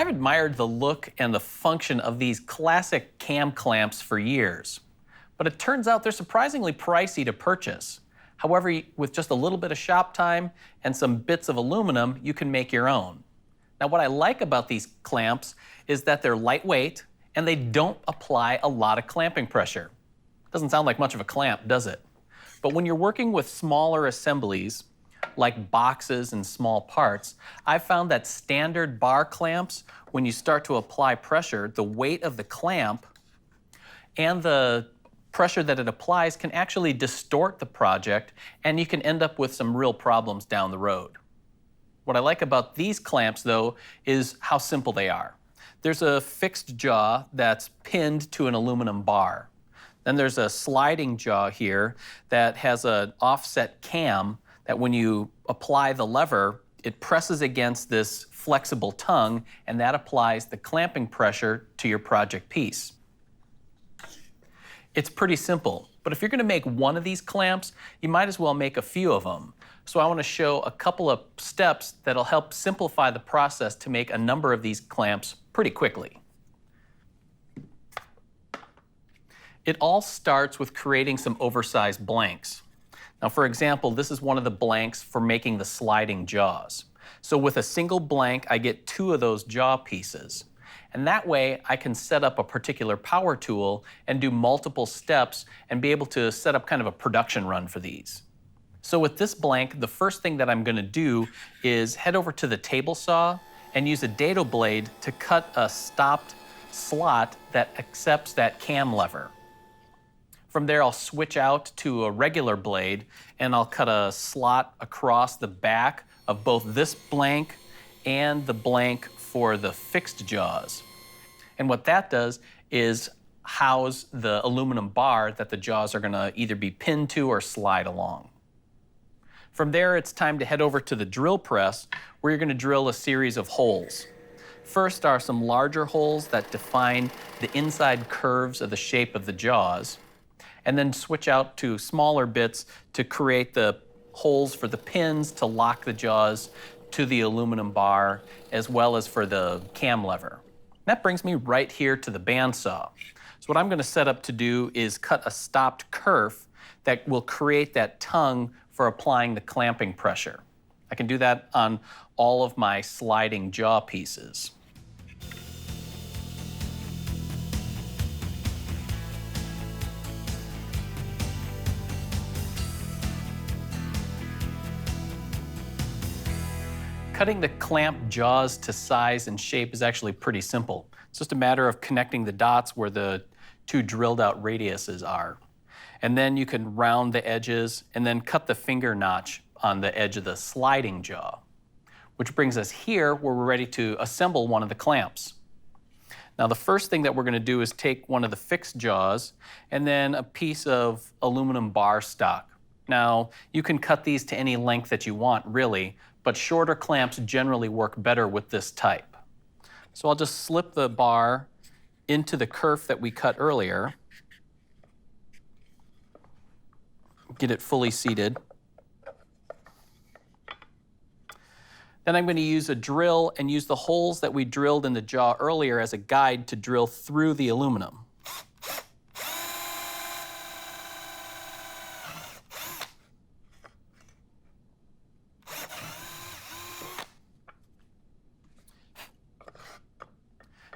I've admired the look and the function of these classic cam clamps for years, but it turns out they're surprisingly pricey to purchase. However, with just a little bit of shop time and some bits of aluminum, you can make your own. Now, what I like about these clamps is that they're lightweight and they don't apply a lot of clamping pressure. Doesn't sound like much of a clamp, does it? But when you're working with smaller assemblies, like boxes and small parts, I've found that standard bar clamps, when you start to apply pressure, the weight of the clamp and the pressure that it applies can actually distort the project, and you can end up with some real problems down the road. What I like about these clamps, though, is how simple they are. There's a fixed jaw that's pinned to an aluminum bar. Then there's a sliding jaw here that has an offset cam that when you apply the lever, it presses against this flexible tongue, and that applies the clamping pressure to your project piece. It's pretty simple, but if you're going to make one of these clamps, you might as well make a few of them. So I want to show a couple of steps that'll help simplify the process to make a number of these clamps pretty quickly. It all starts with creating some oversized blanks. Now, for example, this is one of the blanks for making the sliding jaws. So with a single blank, I get 2 of those jaw pieces. And that way, I can set up a particular power tool and do multiple steps and be able to set up kind of a production run for these. So with this blank, the first thing that I'm going to do is head over to the table saw and use a dado blade to cut a stopped slot that accepts that cam lever. From there, I'll switch out to a regular blade and I'll cut a slot across the back of both this blank and the blank for the fixed jaws. And what that does is house the aluminum bar that the jaws are going to either be pinned to or slide along. From there, it's time to head over to the drill press, where you're going to drill a series of holes. First are some larger holes that define the inside curves of the shape of the jaws, and then switch out to smaller bits to create the holes for the pins to lock the jaws to the aluminum bar, as well as for the cam lever. That brings me right here to the bandsaw. So what I'm going to set up to do is cut a stopped kerf that will create that tongue for applying the clamping pressure. I can do that on all of my sliding jaw pieces. Cutting the clamp jaws to size and shape is actually pretty simple. It's just a matter of connecting the dots where the 2 drilled out radiuses are. And then you can round the edges and then cut the finger notch on the edge of the sliding jaw, which brings us here where we're ready to assemble one of the clamps. Now, the first thing that we're going to do is take one of the fixed jaws and then a piece of aluminum bar stock. Now, you can cut these to any length that you want, really, but shorter clamps generally work better with this type. So I'll just slip the bar into the kerf that we cut earlier, get it fully seated. Then I'm going to use a drill and use the holes that we drilled in the jaw earlier as a guide to drill through the aluminum.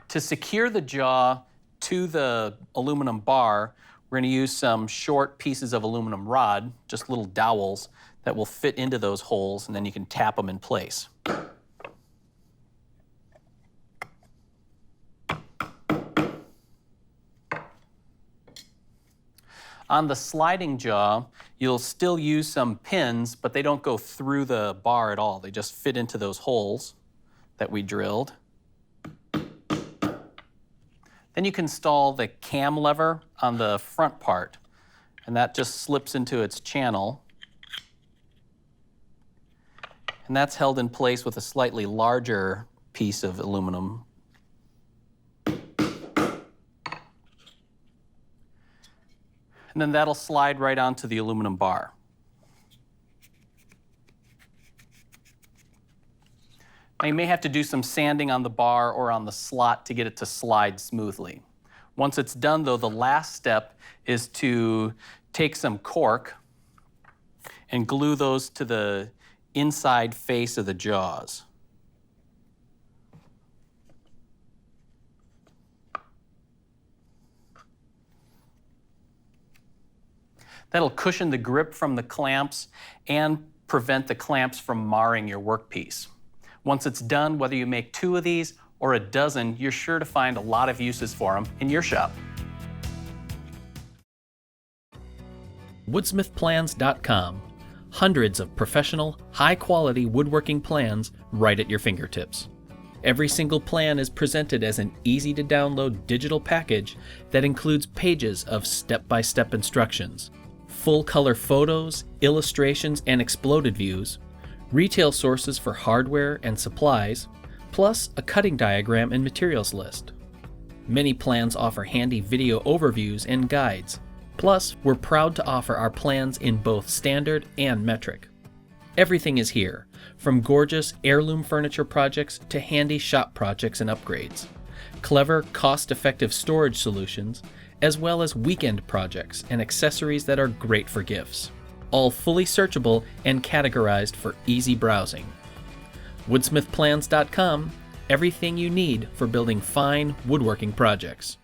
To secure the jaw to the aluminum bar, we're going to use some short pieces of aluminum rod, just little dowels, that will fit into those holes, and then you can tap them in place. On the sliding jaw, you'll still use some pins, but they don't go through the bar at all. They just fit into those holes that we drilled. Then you can install the cam lever on the front part, and that just slips into its channel. And that's held in place with a slightly larger piece of aluminum. And then that'll slide right onto the aluminum bar. Now you may have to do some sanding on the bar or on the slot to get it to slide smoothly. Once it's done though, the last step is to take some cork and glue those to the inside face of the jaws. That'll cushion the grip from the clamps and prevent the clamps from marring your workpiece. Once it's done, whether you make 2 of these or a dozen, you're sure to find a lot of uses for them in your shop. Woodsmithplans.com. Hundreds of professional, high-quality woodworking plans right at your fingertips. Every single plan is presented as an easy-to-download digital package that includes pages of step-by-step instructions, full-color photos, illustrations, and exploded views, retail sources for hardware and supplies, plus a cutting diagram and materials list. Many plans offer handy video overviews and guides. Plus, we're proud to offer our plans in both standard and metric. Everything is here, from gorgeous heirloom furniture projects to handy shop projects and upgrades, clever, cost-effective storage solutions, as well as weekend projects and accessories that are great for gifts. All fully searchable and categorized for easy browsing. Woodsmithplans.com, everything you need for building fine woodworking projects.